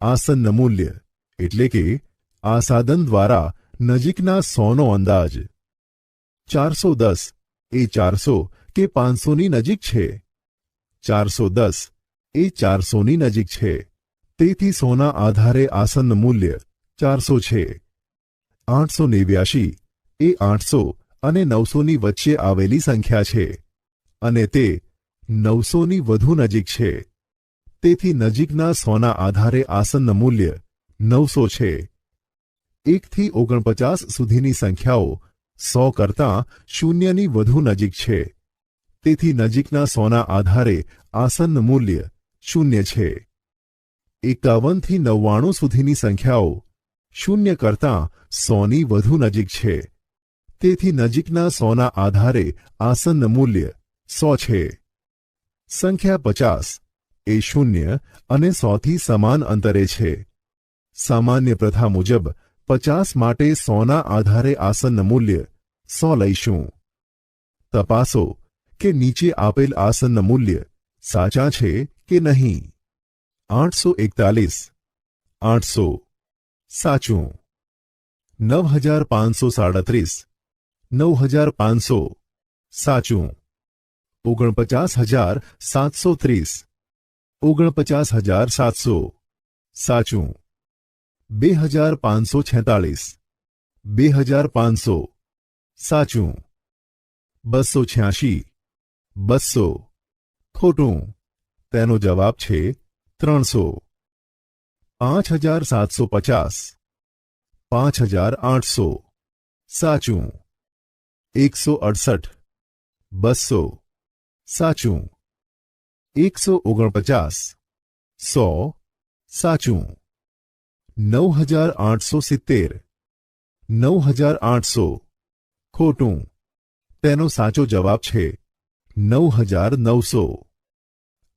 આસન્ન મૂલ્ય એટલે કે આ સાધન દ્વારા નજીકના 100નો અંદાજ। 410 એ 400 કે 500ની નજીક છે। 410 એ 400ની નજીક છે, તેથી 100ના આધારે આસન્ન મૂલ્ય 400 છે। 889 એ 800 અને 900ની વચ્ચે આવેલી સંખ્યા છે અને તે 900ની વધુ નજીક છે, તેથી નજીકના 100ના આધારે આસન્ન મૂલ્ય 900 છે। 1 થી 49 સુધીની સંખ્યાઓ 100 કરતાં શૂન્યની વધુ નજીક છે, તેથી નજીકના 100ના આધારે આસન્ન મૂલ્ય 0 છે। 51 થી 99 સુધીની સંખ્યાઓ 0 કરતાં 100ની વધુ નજીક છે, તેથી નજીકના 100ના આધારે આસન્ન મૂલ્ય 100 છે। સંખ્યા 50 એ 0 અને 100થી સમાન અંતરે છે। સામાન્ય પ્રથા મુજબ 50 માટે 100ના આધારે આસન્ન મૂલ્ય 100 લઈશું। તપાસો કે નીચે આપેલ આસન્ન મૂલ્ય સાચા છે કે નહીં। 841 800 સાચું। 9537 9500 સાચું। 49730 49700 સાચું। 2546 2500 સાચું। 286 200 ખોટું, તેનો જવાબ છે 300। 5750 5800 સાચું। 168 200 સાચું। 149 100 સાચું। 9870 9800 ખોટું, તેનો સાચો જવાબ છે 9900।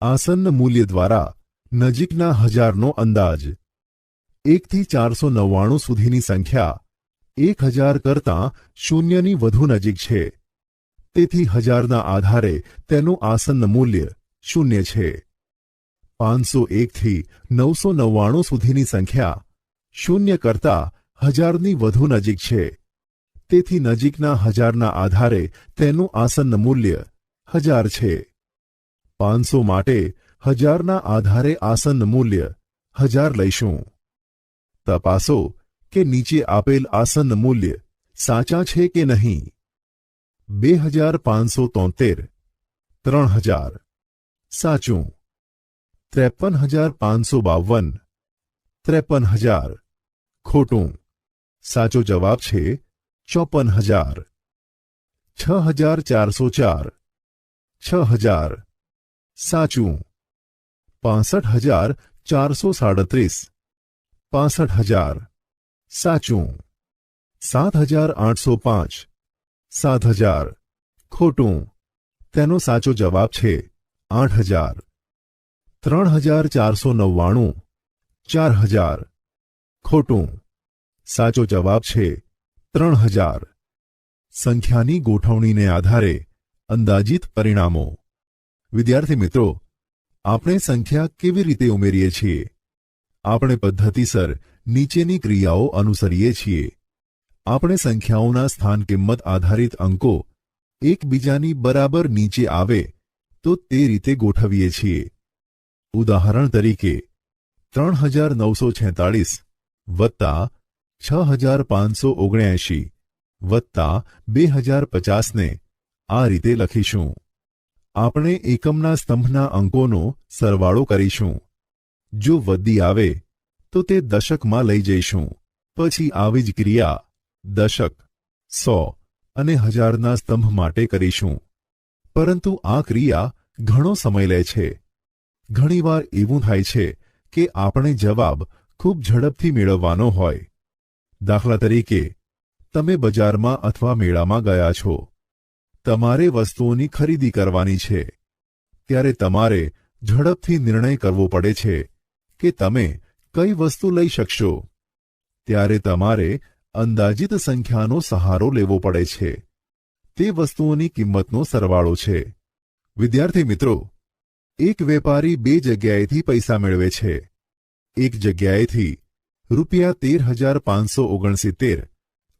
આસન્ન મૂલ્ય દ્વારા નજીકના 1000નો અંદાજ। 1 થી 499 સુધીની સંખ્યા 1000 કરતાં શૂન્યની વધુ નજીક છે, તેથી 1000ના આધારે તેનું આસન્ન મૂલ્ય 0 છે। 501 થી 999 સુધીની સંખ્યા 0 કરતાં 1000ની વધુ નજીક છે, તેથી નજીકના 1000ના આધારે તેનું આસન્ન મૂલ્ય 1000 છે। 500 માટે 1000ના આધારે આસન્ન મૂલ્ય 1000 લઈશું। તપાસો કે નીચે આપેલ આસન્ન મૂલ્ય સાચા છે કે નહીં। 2573 3000 સાચું। 53552 53000 ખોટું, સાચો જવાબ છે 54000। 6404 6000 સાચું। 65437 65000 સાચું। 7805 7000 ખોટું, તેનો સાચો જવાબ છે 8000। 3499 4000 ખોટું, સાચો જવાબ છે 3000। સંખ્યાની ગોઠવણીને આધારે અંદાજિત પરિણામો। વિદ્યાર્થી મિત્રો, આપણે સંખ્યા કેવી રીતે ઉમેરીએ છીએ? આપણે પદ્ધતિસર નીચેની ક્રિયાઓ અનુસરીએ છીએ। આપણે સંખ્યાઓના સ્થાન કિંમત આધારિત અંકો એકબીજાની બરાબર નીચે આવે તો તે રીતે ગોઠવીએ છીએ। ઉદાહરણ તરીકે 3946 વત્તા 6579 વત્તા 2050 ને આ રીતે લખીશું। આપણે એકમના સ્તંભના અંકોનો સરવાળો કરીશું। જો વધી આવે તો તે દશકમાં લઈ જઈશું। પછી આવી જ ક્રિયા દશક, 100 અને 1000ના સ્તંભ માટે કરીશું। પરંતુ આ ક્રિયા ઘણો સમય લે છે। ઘણીવાર એવું થાય છે કે આપણે જવાબ ખૂબ ઝડપથી મેળવવાનો હોય। દાખલા તરીકે, તમે બજારમાં અથવા મેળામાં ગયા છો। તમારે વસ્તુઓની ખરીદી કરવાની છે, ત્યારે તમારે ઝડપથી નિર્ણય કરવો પડે છે કે તમે કઈ વસ્તુ લઈ શકશો। ત્યારે તમારે અંદાજિત સંખ્યાનો સહારો લેવો પડે છે। તે વસ્તુઓની કિંમતનો સરવાળો છે। વિદ્યાર્થી મિત્રો, એક વેપારી બે જગ્યાએથી પૈસા મેળવે છે। એક જગ્યાએથી ₹13,569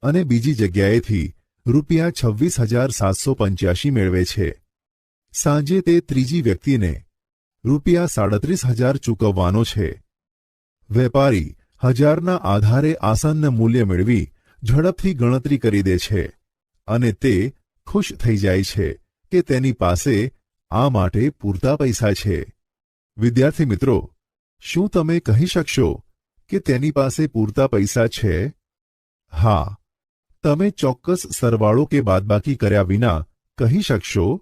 અને બીજી જગ્યાએથી ₹26,785 મેળવે છે. સાંજે તે ત્રીજી વ્યક્તિને ₹37,000 ચૂકવવાનો છે. વેપારી 1000ના આધારે આસન્ન મૂલ્ય મેળવી ઝડપથી ગણતરી કરી દે છે અને તે ખુશ થઈ જાય છે કે તેની પાસે આ માટે પૂરતા પૈસા છે. વિદ્યાર્થી મિત્રો, શું તમે કહી શકશો કે તેની પાસે પૂરતા પૈસા છે? હા, તમે ચોક્કસ સરવાળો કે બાદબાકી કર્યા વિના કહી શકશો.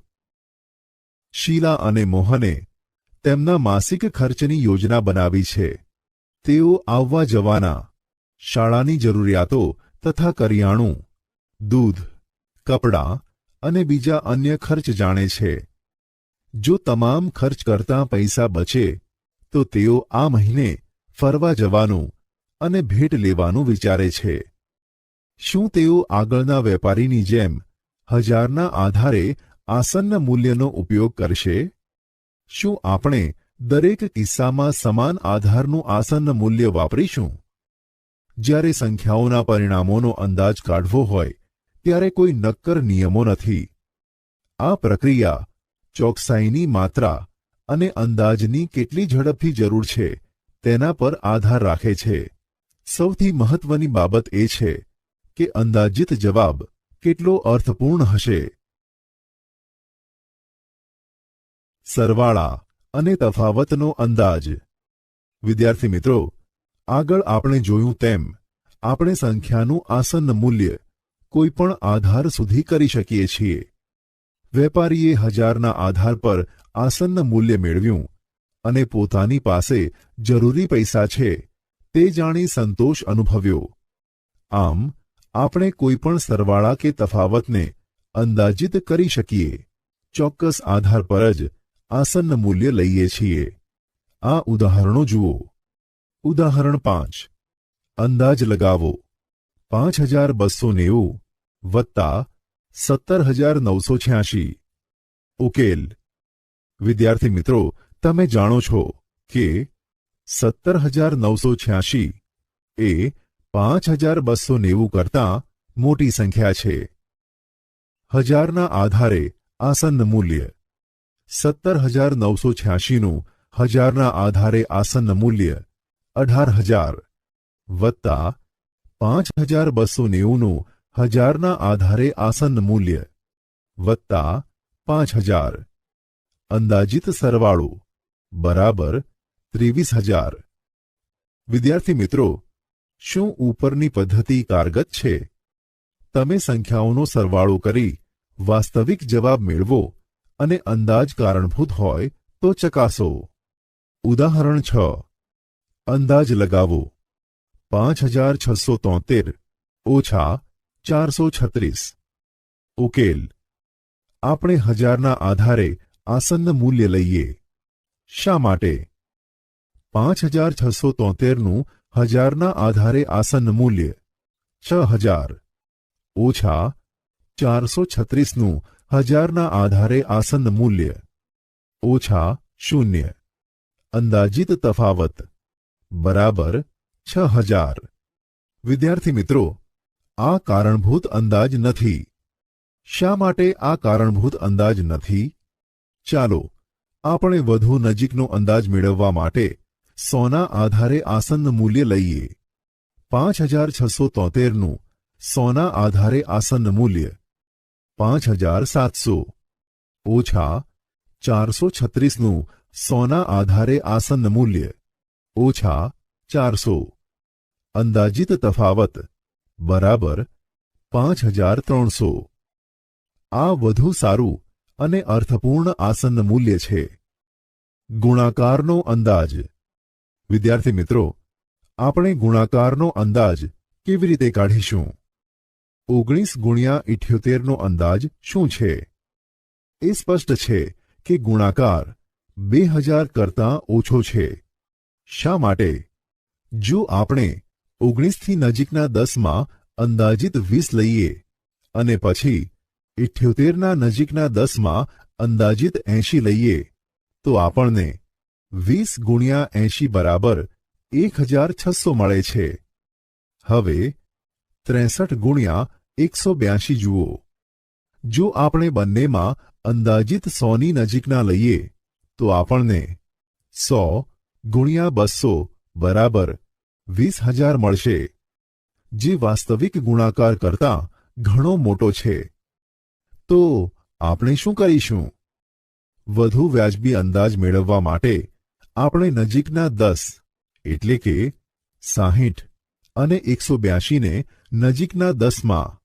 શીલા અને મોહને તેમના માસિક ખર્ચની યોજના બનાવી છે. તેઓ આવવા જવાના, શાળાની જરૂરિયાતો તથા કરિયાણું, દૂધ, કપડાં અને બીજા અન્ય ખર્ચ જાણે છે. જો તમામ ખર્ચ કરતાં પૈસા બચે તો તેઓ આ મહિને ફરવા જવાનું અને ભેટ લેવાનું વિચારે છે. શું તેઓ આગળના વેપારીની જેમ 1000ના આધારે આસન્ન મૂલ્યનો ઉપયોગ કરશે? શું આપણે દરેક કિસ્સામાં સમાન આધારનું આસન્ન મૂલ્ય વાપરીશું? જ્યારે સંખ્યાઓના પરિણામોનો અંદાજ કાઢવો હોય ત્યારે કોઈ નક્કર નિયમો નથી. આ પ્રક્રિયા ચોકસાઈની માત્રા અને અંદાજની કેટલી ઝડપથી જરૂર છે તેના પર આધાર રાખે છે. સૌથી મહત્વની બાબત એ છે કે અંદાજિત જવાબ કેટલો અર્થપૂર્ણ હશે. સરવાળા અને તફાવતનો અંદાજ. વિદ્યાર્થી મિત્રો, આગળ આપણે જોયું તેમ આપણે સંખ્યાનું આસન્ન મૂલ્ય કોઈપણ આધાર સુધી કરી શકીએ છીએ. વેપારીએ 1000ના આધાર પર આસન્ન મૂલ્ય મેળવ્યું અને પોતાની પાસે જરૂરી પૈસા છે તે જાણી સંતોષ અનુભવ્યો. આમ આપણે કોઈપણ સરવાળા કે તફાવતને અંદાજિત કરી શકીએ. ચોક્કસ આધાર પર જ આસન્ન મૂલ્ય લઈએ છીએ. આ ઉદાહરણો જુઓ. ઉદાહરણ 5. અંદાજ લગાવો. 5290 વત્તા 17,986. ઉકેલ. વિદ્યાર્થી મિત્રો, તમે જાણો છો કે 17,986 એ 5,290 કરતાં મોટી સંખ્યા છે. 1000ના આધારે આસન્ન મૂલ્ય. 17,986નું 1000ના આધારે આસન્ન મૂલ્ય 18,000 વત્તા 5,290નું 1000ના આધારે આસન્ન મૂલ્ય વત્તા 5,000. અંદાજિત સરવાળો બરાબર 23,000. વિદ્યાર્થી મિત્રો, શું ઉપરની પદ્ધતિ કારગત છે? તમે સંખ્યાઓનો સરવાળો કરી વાસ્તવિક જવાબ મેળવો અને અંદાજ કારણભૂત હોય તો ચકાસો. ઉદાહરણ 6. અંદાજ લગાવો. 5,673 ઓછા 436. ઉકેલ. આપણે 1000ના આધારે આસન્ન મૂલ્ય લઈએ. શા માટે? 5,673નું 1000ના આધારે આસન્ન મૂલ્ય 6,000 ઓછા 436નું 1000ના આધારે આસન્ન મૂલ્ય ઓછા 0. અંદાજિત તફાવત બરાબર 6,000. વિદ્યાર્થી મિત્રો, આ કારણભૂત અંદાજ નથી. શા માટે આ કારણભૂત અંદાજ નથી? ચાલો આપણે વધુ નજીકનો અંદાજ મેળવવા માટે 100ના આધારે આસન્ન મૂલ્ય લઈએ. 5,673નું 100ના આધારે આસન્ન મૂલ્ય 5,700 ઓછા 436નું 100ના આધારે આસન્ન મૂલ્ય ઓછા 400. અંદાજિત તફાવત બરાબર 5,300. આ વધુ સારું અને અર્થપૂર્ણ આસન્ન મૂલ્ય છે. ગુણાકારનો અંદાજ. વિદ્યાર્થી મિત્રો, આપણે ગુણાકારનો અંદાજ કેવી રીતે કાઢીશું? 19 ગુણ્યા 78નો અંદાજ શું છે? એ સ્પષ્ટ છે કે ગુણાકાર 2000 કરતાં ઓછો છે. શા માટે? જો આપણે 19થી નજીકના 10માં અંદાજિત 20 લઈએ અને પછી 78ના નજીકના 10માં અંદાજિત 80 લઈએ તો આપણને 20 ગુણ્યા 80 બરાબર 1600 મળે છે. હવે 63 ગુણ્યા 182 જુઓ. જો આપણે બંનેમાં અંદાજિત 100ની નજીકના લઈએ તો આપણને 100 ગુણ્યા 200 બરાબર 20,000 મળશે, જે વાસ્તવિક ગુણાકાર કરતાં ઘણો મોટો છે. તો આપણે શું કરીશું? વધુ વ્યાજબી અંદાજ મેળવવા માટે આપણે નજીકના 10 એટલે કે 60 અને 182 ને નજીકના 10માં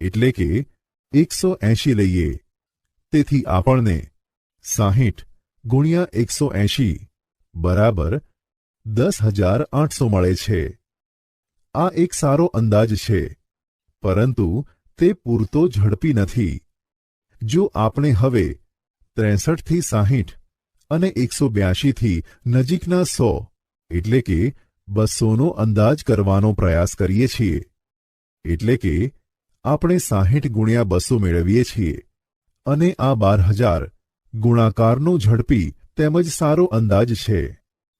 એટલે કે 180 લઈએ. તેથી આપણને 60 ગુણ્યા 180 બરાબર 10,800 મળે છે. આ એક સારો અંદાજ છે, પરંતુ તે પૂરતો ઝડપી નથી. જો આપણે હવે 63 થી 60 અને 182 થી નજીકના 100 એટલે કે 200નો અંદાજ કરવાનો પ્રયાસ કરીએ છીએ, એટલે કે આપણે 60 ગુણ્યા 200 મેળવીએ છીએ અને આ 12,000 ગુણાકારનો ઝડપી તેમજ સારો અંદાજ છે.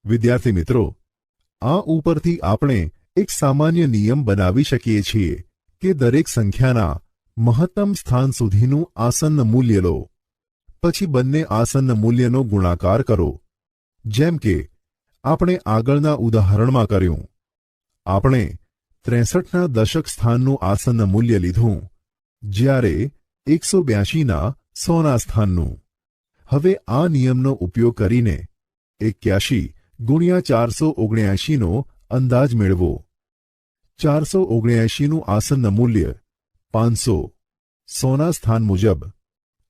વિદ્યાર્થી મિત્રો, આ ઉપરથી આપણે એક સામાન્ય નિયમ બનાવી શકીએ છીએ કે દરેક સંખ્યાના મહત્તમ સ્થાન સુધીનું આસન્ન મૂલ્ય લો, પછી બંને આસન્ન મૂલ્યનો ગુણાકાર કરો. જેમ કે આપણે આગળના ઉદાહરણમાં કર્યું, આપણે 63ના દશક સ્થાનનું આસન્ન મૂલ્ય લીધું, જ્યારે 182ના 100ના સ્થાનનું. હવે આ નિયમનો ઉપયોગ કરીને 81 ગુણ્યા 479નો અંદાજ મેળવો. 479નું આસન્ન મૂલ્ય 500 100ના સ્થાન મુજબ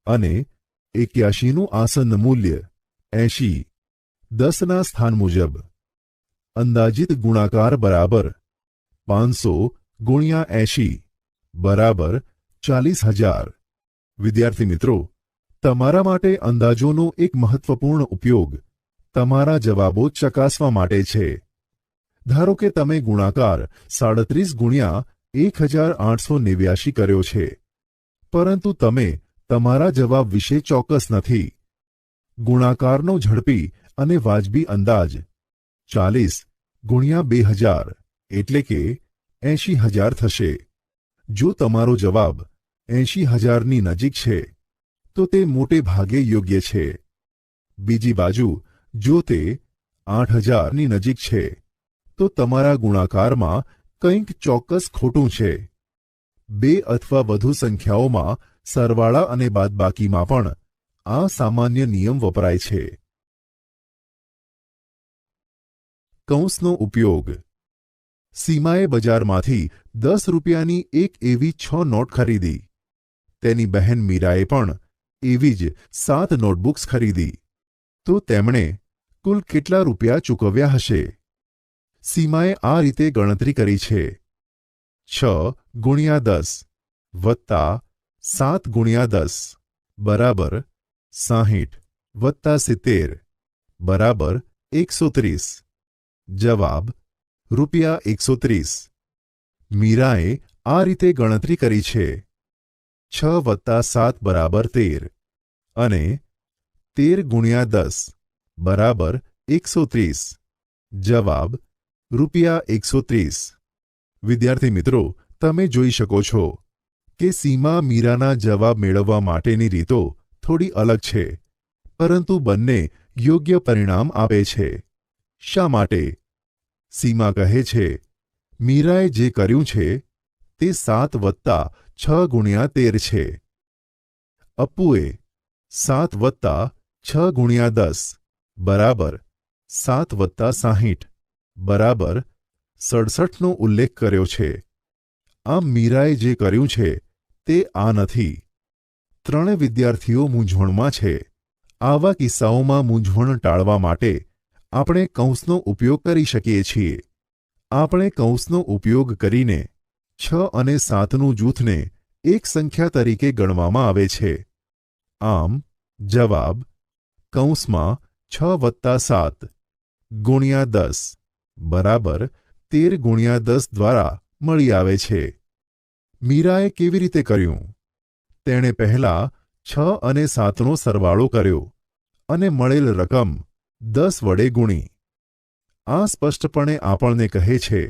અને 81નું આસન્ન મૂલ્ય 80 10ના સ્થાન મુજબ. અંદાજિત ગુણાકાર બરાબર 500 ગુણ્યા 80 બરાબર 40,000. વિદ્યાર્થી મિત્રો, તમારા માટે અંદાજોનો એક મહત્વપૂર્ણ ઉપયોગ તમારા જવાબો ચકાસવા માટે છે. ધારો કે તમે ગુણાકાર 37 ગુણ્યા 1889 કર્યો છે, પરંતુ તમે તમારા જવાબ વિશે ચોક્કસ નથી. ગુણાકારનો ઝડપી અને વાજબી અંદાજ 40 ગુણ્યા 2000 એટલે કે 80,000 થશે. જો તમારો જવાબ 80,000ની નજીક છે તો તે મોટે ભાગે યોગ્ય છે. બીજી બાજુ જો તે 8,000ની નજીક છે તો તમારા ગુણાકારમાં કંઈક ચોક્કસ ખોટું છે. બે અથવા વધુ સંખ્યાઓમાં સરવાળા અને બાદબાકીમાં પણ આ સામાન્ય નિયમ વપરાય છે. કૌંસનો ઉપયોગ. સીમાએ બજારમાંથી 10 રૂપિયાની એક એવી 6 નોટ ખરીદી. તેની બહેન મીરાએ પણ એવી જ 7 નોટબુક્સ ખરીદી. તો તેમણે કુલ કેટલા રૂપિયા ચૂકવ્યા હશે? સીમાએ આ રીતે ગણતરી કરી છે: 6 ગુણ્યા 10 વત્તા 7 ગુણ્યા 10 બરાબર 60 વત્તા 70 બરાબર 130. જવાબ રૂપિયા 130. મીરાએ આ રીતે ગણતરી કરી છે: 6 વત્તા 7 બરાબર 13 અને 13 ગુણ્યા 10 બરાબર 130. જવાબ રૂપિયા 130. વિદ્યાર્થી મિત્રો, તમે જોઈ શકો છો કે સીમા મીરાના જવાબ મેળવવા માટેની રીતો થોડી અલગ છે, પરંતુ બંને યોગ્ય પરિણામ આપે છે. શા માટે? સીમા કહે છે, મીરાએ જે કર્યું છે તે 7 વત્તા 6 ગુણ્યા 13 છે. અપ્પુએ 7 વત્તા 6 ગુણ્યા 10 બરાબર 7 વત્તા 60 બરાબર 67નો ઉલ્લેખ કર્યો છે. આમ મીરાએ જે કર્યું છે તે આ નથી. ત્રણે વિદ્યાર્થીઓ મૂંઝવણમાં છે. આવા કિસ્સાઓમાં મૂંઝવણ ટાળવા માટે આપણે કૌંસનો ઉપયોગ કરી શકીએ છીએ. આપણે કૌંસનો ઉપયોગ કરીને 6 અને 7નું જૂથને એક સંખ્યા તરીકે ગણવામાં આવે છે. આમ જવાબ કૌંસમાં 6 વત્તા 7 ગુણ્યા 10 બરાબર 13 ગુણ્યા 10 દ્વારા મળી આવે છે. મીરાએ કેવી રીતે કર્યું? તેણે પહેલા 6 અને 7નો સરવાળો કર્યો અને મળેલ રકમ 10 વડે ગુણી. આ સ્પષ્ટપણે આપણને કહે છે,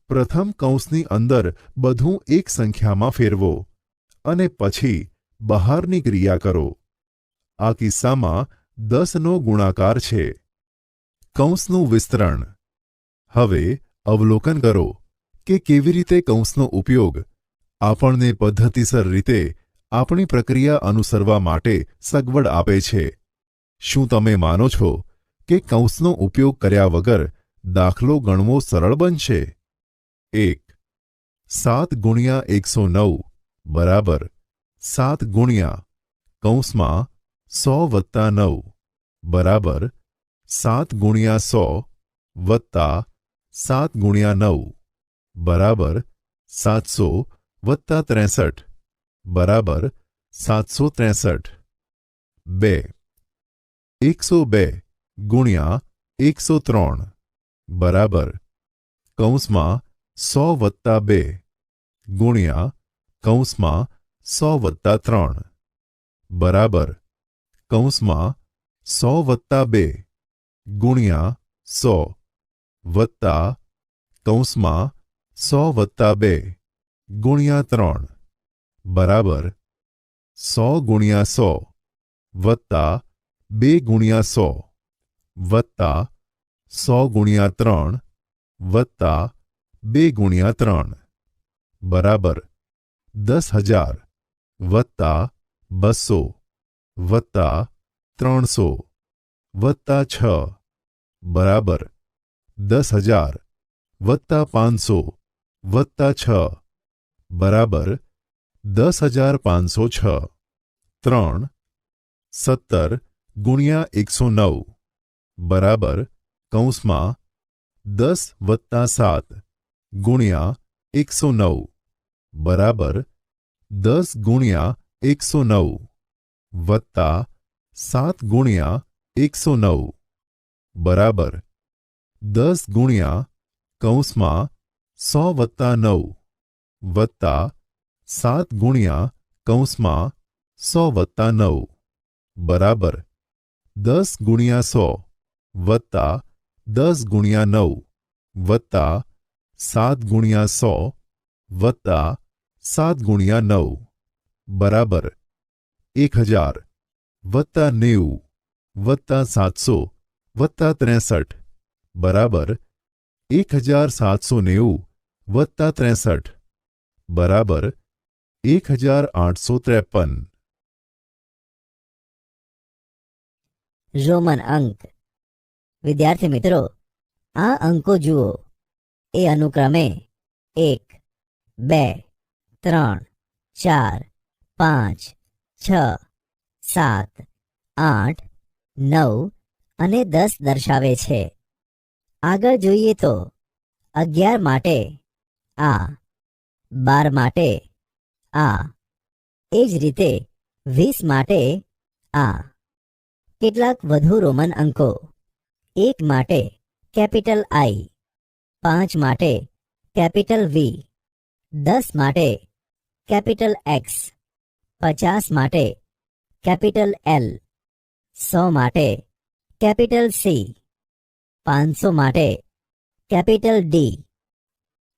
પ્રથમ કૌંસની અંદર બધું એક સંખ્યામાં ફેરવો અને પછી બહારની ક્રિયા કરો. આ કિસ્સામાં 10નો ગુણાકાર છે. કૌંસનું વિસ્તરણ. હવે અવલોકન કરો કે કેવી રીતે કૌંસનો ઉપયોગ આપણને પદ્ધતિસર રીતે આપણી પ્રક્રિયા અનુસરવા માટે સગવડ આપે છે. શું તમે માનો છો કે કૌંસનો ઉપયોગ કર્યા વગર દાખલો ગણવો સરળ બનશે? 1. 7 ગુણ્યા 109 બરાબર 7 ગુણ્યા કૌંસમાં 100 વત્તા 9 બરાબર 7 ગુણ્યા 100 વત્તા 7 ગુણ્યા 9 બરાબર 700 વત્તા 63 બરાબર 763. 2. 102 ગુણ્યા 103 બરાબર કૌંસમાં 100 વત્તા 2 ગુણ્યા કૌંસમાં 100 વત્તા 3 બરાબર કૌંસમાં 100 વત્તા 2 ગુણ્યા 100 વત્તા કૌંસમાં 100 વત્તા 2 ગુણ્યા 3 બરાબર 100 ગુણ્યા 100 વત્તા 2 ગુણ્યા 100 વત્તા 100 ગુણ્યા 3 વત્તા 2 ગુણ્યા 3 બરાબર 10,000 વત્તા 200 વત્તા 300 વત્તા 6 બરાબર 10,000 વત્તા 500 વત્તા 6 બરાબર 10,506. 3. 17 ગુણ્યા 109 બરાબર કૌંસમાં 10 વત્તા 7 ગુણ્યા 109 બરાબર 10 ગુણ્યા 109 વત્તા 7 ગુણ્યા 109 બરાબર 10 ગુણ્યા કૌંસમાં 100 વત્તા 9 વત્તા 7 ગુણ્યા કૌંસમાં 100 વત્તા 9 બરાબર 10 ગુણ્યા 100 વત્તા 10 ગુણ્યા 9 વત્તા 7 ગુણ્યા 100 વત્તા 7 ગુણ્યા 9 બરાબર 1000 વત્તા 90 વત્તા 700 વત્તા 63 બરાબર 1790 વત્તા 63 બરાબર 1853. રોમન અંક. વિદ્યાર્થી મિત્રો, આ અંકો જુઓ. એ અનુક્રમે 1, 2, 3, 4, 5, 6, 7, 8, 9 અને 10 દર્શાવે છે. આગળ જોઈએ તો 11 માટે આ, 12 માટે આ, એ જ રીતે 20 માટે આ. કેટલાક વધુ રોમન અંકો. 1 માટે કેપિટલ આઈ, 5 માટે કેપિટલ વી, 10 માટે કેપિટલ એક્સ, 50 માટે કેપિટલ એલ, 100 માટે કેપિટલ સી, 500 માટે કેપિટલ ડી,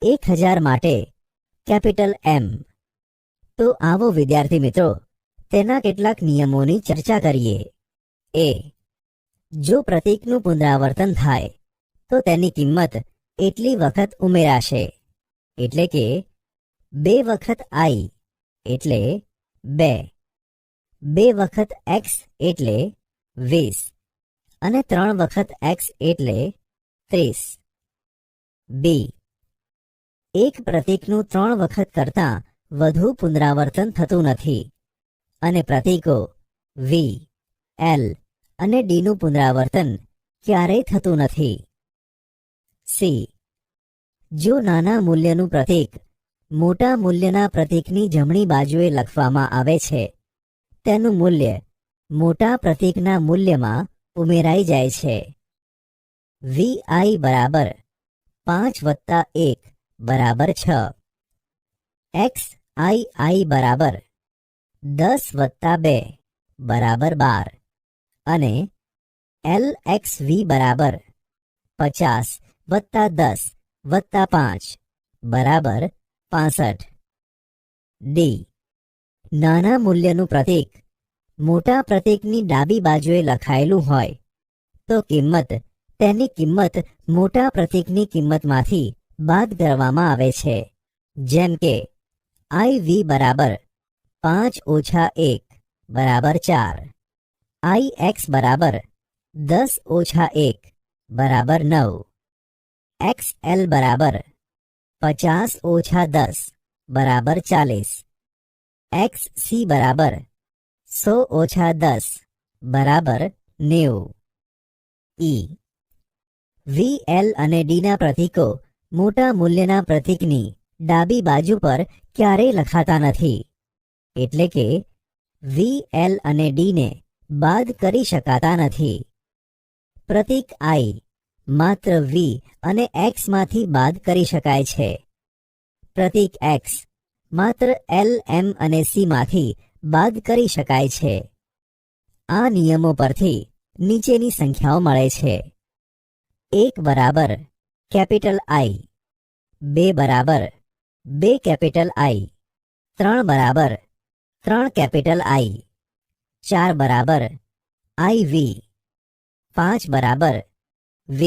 1000 માટે કેપિટલ એમ. તો આવો વિદ્યાર્થી મિત્રો, તેના કેટલાક નિયમોની ચર્ચા કરીએ. એ. જો પ્રતીકનું પુનરાવર્તન થાય તો તેની કિંમત એટલી વખત ઉમેરાશે. એટલે કે 2 વખત આઈ એટલે 2, 2 વખત એક્સ એટલે 20 અને 3 વખત એક્સ એટલે 30. બી. એક પ્રતીકનું 3 વખત કરતાં વધુ પુનરાવર્તન થતું નથી અને પ્રતીકો વી, એલ અને ડીનું પુનરાવર્તન ક્યારેય થતું નથી. સી. જો નાના મૂલ્યનું પ્રતીક મોટા મૂલ્યના પ્રતીકની જમણી બાજુએ લખવામાં આવે છે, તેનું મૂલ્ય મોટા પ્રતીકના મૂલ્યમાં ઉમેરાઈ જાય છે. વી બરાબર 5 વત્તા 1 બરાબર 6, એક્સ આઈ બરાબર 10 વત્તા 2 બરાબર 12 અને એલ એક્સ વી બરાબર 50 વત્તા 10 વત્તા 5 બરાબર 65. ડી. નાના મૂલ્યનું પ્રતીક મોટા પ્રતીકની ડાબી બાજુએ લખાયેલું હોય તો તેની કિંમત મોટા પ્રતીકની કિંમતમાંથી બાદ કરવામાં આવે છે. જેમ કે IV બરાબર 5 ઓછા 1 બરાબર 4, IX બરાબર 10 ઓછા 1 બરાબર 9, XL બરાબર 50 ઓછા 10 બરાબર 40, XC બરાબર 100 ઓછા 10 બરાબર 90. ઈ. VL અને D ના પ્રતીકો મોટા મૂલ્યના પ્રતીકની ડાબી બાજુ પર ક્યારેય લખાતા નથી, એટલે કે VL અને D ને બાદ કરી શકાતા નથી. પ્રતીક I માત્ર V અને X માંથી બાદ કરી શકાય છે. પ્રતીક X માત્ર L, M અને C માંથી બાદ કરી શકાય છે. આ નિયમો પરથી નીચેની સંખ્યાઓ મળે છે. 1 બરાબર કેપિટલ I, 2 બરાબર 2 કેપિટલ I, 3 બરાબર 3 કેપિટલ I, 4 બરાબર IV, 5 બરાબર V,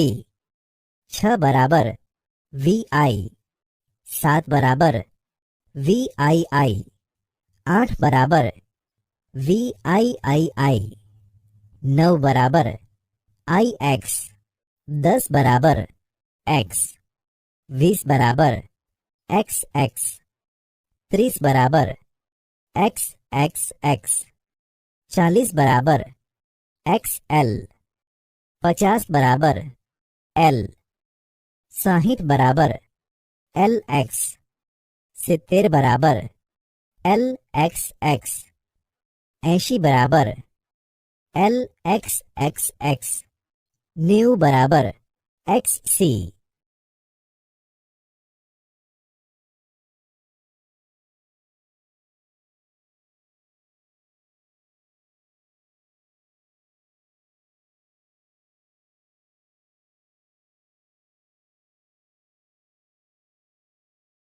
6 બરાબર VI, 7 બરાબર VII, 8 બરાબર VIII, 9 બરાબર IX, 10 બરાબર X, 20 બરાબર XX, 30 બરાબર XXX, 40 બરાબર XL, 50 બરાબર L, 60 બરાબર LX, 70 બરાબર LXX, 80 બરાબર LXXX, 90 બરાબર XC.